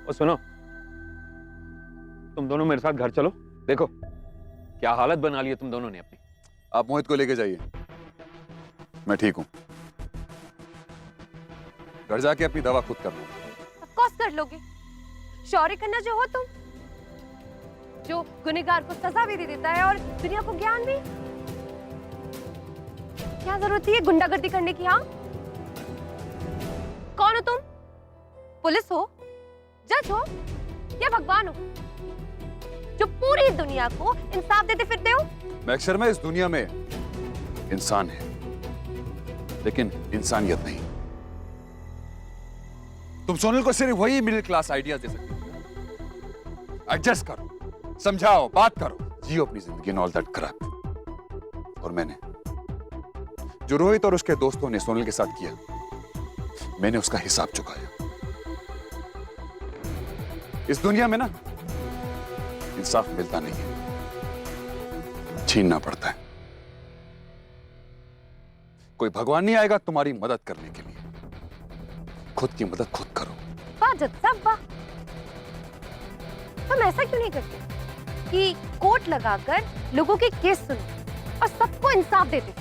और सुनो, तुम दोनों मेरे साथ घर चलो। देखो क्या हालत बना ली है तुम दोनों ने अपनी। आप मोहित को लेके जाइए, मैं ठीक हूं। घर जाके अपनी दवा खुद कर लूंगा। ऑफ कोर्स कर लोगे। शौर्य खन्ना जो हो तुम, जो गुनहगार को सजा भी दे देता है और दुनिया को ज्ञान भी। क्या जरूरत है गुंडागर्दी करने की? हाँ, कौन हो तुम? पुलिस हो, जज हो, या भगवान हो जो पूरी दुनिया को इंसाफ देते फिरते हो? महक शर्मा इस दुनिया में इंसान है, लेकिन इंसानियत नहीं। तुम सोनल को सिर्फ वही मिडिल क्लास आइडियाज दे सकते हो। एडजस्ट करो, समझाओ, बात करो, जियो अपनी जिंदगी, एंड ऑल दैट क्रैप। और मैंने जो रोहित और उसके दोस्तों ने सोनल के साथ किया, मैंने उसका हिसाब चुकाया। इस दुनिया में ना इंसाफ मिलता नहीं है, छीनना पड़ता है। कोई भगवान नहीं आएगा तुम्हारी मदद करने के लिए, खुद की मदद खुद करो। वाह जज साहब वाह। हम ऐसा क्यों नहीं करते कि कोर्ट लगाकर लोगों के केस सुनो और सबको इंसाफ देते?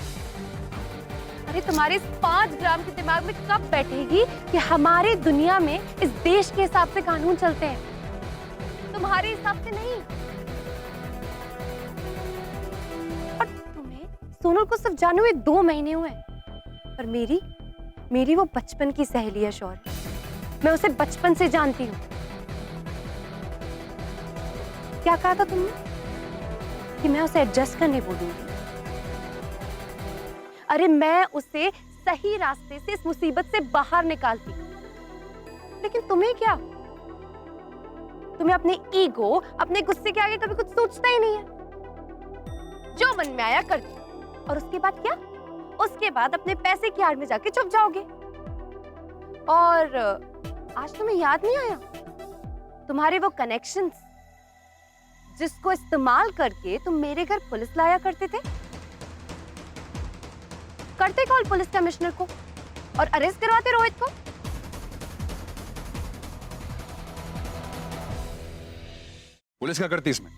अरे तुम्हारे इस 5 ग्राम के दिमाग में कब बैठेगी कि हमारे दुनिया में इस देश के हिसाब से कानून चलते हैं, तुम्हारे हिसाब से नहीं। और तुम्हें सोनल को सिर्फ जाने हुए 2 महीने हुए हैं, पर मेरी वो बचपन की सहेली है शौर्य। मैं उसे बचपन से जानती हूँ। क्या कहा था तुमने कि मैं उसे एडजस्ट करने बोलूंगी? अरे मैं उसे सही रास्ते से इस मुसीबत से बाहर निकालती, लेकिन तुम्हें क्या? तुम्हें अपने ईगो, अपने गुस्से के आगे कभी कुछ सोचता ही नहीं है। जो मन में आया कर दिया, और उसके बाद क्या? उसके बाद अपने पैसे की आड़ में जाके छुप जाओगे। और आज तुम्हें याद नहीं आया तुम्हारे वो कनेक्शंस जिसको इस्तेमाल करके तुम मेरे घर पुलिस लाया करते थे? करते कॉल पुलिस कमिश्नर को और अरेस्ट करवाते रोहित को। पुलिस क्या करती इसमें?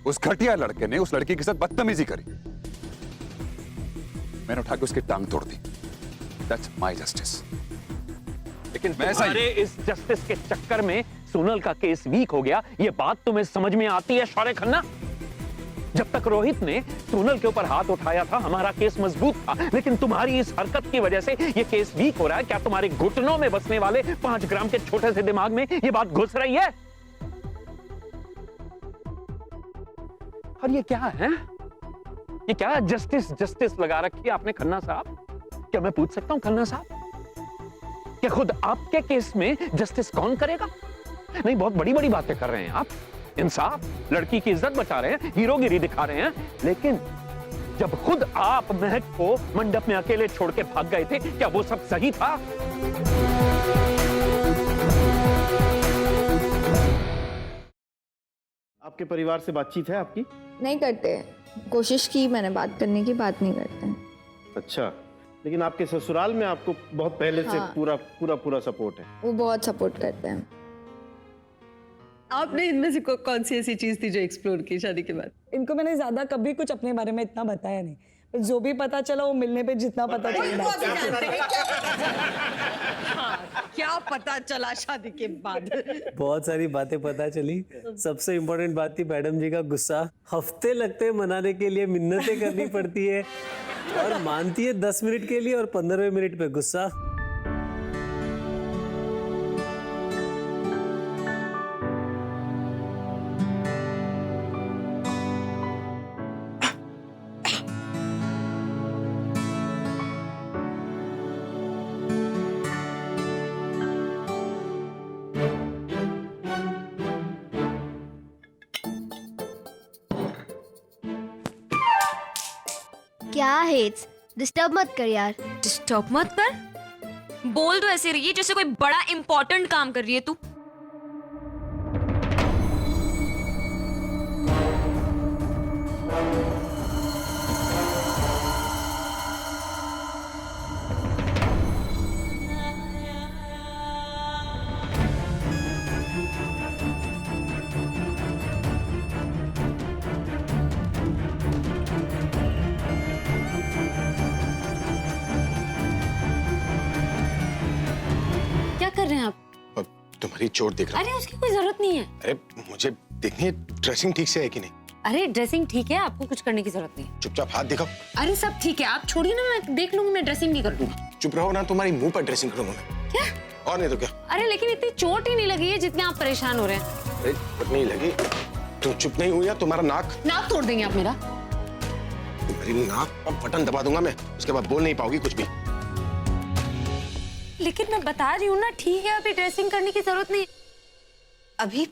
उस घटिया लड़के ने उस लड़की के साथ बदतमीजी करी, मैंने उठा के उसकी टांग तोड़ दी। That's my justice. लेकिन तुम्हारे इस जस्टिस के चक्कर में सोनल का केस वीक हो गया, ये बात तुम्हें समझ में आती है शौर्य खन्ना? जब तक रोहित ने सोनल के ऊपर हाथ उठाया था हमारा केस मजबूत था, लेकिन तुम्हारी इस हरकत की वजह से ये केस वीक हो रहा है। क्या तुम्हारे घुटनों में बसने वाले 5 ग्राम के छोटे से दिमाग में ये बात घुस रही है? और ये क्या है? ये क्या जस्टिस जस्टिस लगा रखी है आपने खन्ना साहब? क्या मैं पूछ सकता हूं खन्ना साहब, क्या खुद आपके केस में जस्टिस कौन करेगा? नहीं, बहुत बड़ी बड़ी बातें कर रहे हैं आप। इंसाफ, लड़की की इज्जत बचा रहे हैं, हीरोगिरी दिखा रहे हैं, लेकिन जब खुद आप महक को मंडप में अकेले छोड़ के भाग गए थे, क्या वो सब सही था? आपके परिवार से बातचीत है आपकी? नहीं करते। कोशिश की मैंने बात करने की, बात नहीं करते। अच्छा, लेकिन आपके ससुराल में आपको बहुत पहले से हाँ। पूरा सपोर्ट है? वो बहुत सपोर्ट करते हैं। आपने इनमें से कौन सी ऐसी चीज थी जो एक्सप्लोर की शादी के बाद? इनको मैंने ज्यादा कभी कुछ अपने बारे में इतना बताया नहीं, पर जो भी पता चला वो मिलने पे जितना पता चला। क्या पता चला शादी के बाद? बहुत सारी बातें पता चली। सबसे इम्पोर्टेंट बात थी मैडम जी का गुस्सा। हफ्ते लगते हैं मनाने के लिए, मिन्नतें करनी पड़ती है, और मानती है 10 मिनट के लिए और 15वें मिनट पे गुस्सा। क्या हेट्स, डिस्टर्ब मत कर यार। डिस्टर्ब मत कर? बोल तो ऐसे रही है जैसे कोई बड़ा इंपॉर्टेंट काम कर रही है तू। तुम्हारी चोट देख रहा अरे उसकी कोई जरूरत नहीं है। हूँ। अरे मुझे देखनी है ड्रेसिंग ठीक से है कि नहीं। अरे ड्रेसिंग ठीक है, आपको कुछ करने की जरूरत नहीं है। चुपचाप हाथ दिखाओ। अरे सब ठीक है, आप छोड़िए ना, मैं देख लूंगी, मैं ड्रेसिंग नहीं कर दूंगी। चुप रहो ना, तुम्हारी मुंह पर ड्रेसिंग करूंगा मैं। क्या? और नहीं तो क्या। अरे लेकिन इतनी चोट ही नहीं लगी है जितने आप परेशान हो रहे हैं। अरे चोट नहीं लगी, तुम चुप नहीं हुई, या तुम्हारा नाक तोड़ देंगे आप मेरा। तुम्हारी नाक पर बटन दबा दूंगा मैं, उसके बाद बोल नहीं पाओगी कुछ भी। लेकिन मैं बता रही हूँ ना, ठीक है, अभी ड्रेसिंग करने की जरूरत नहीं। अभी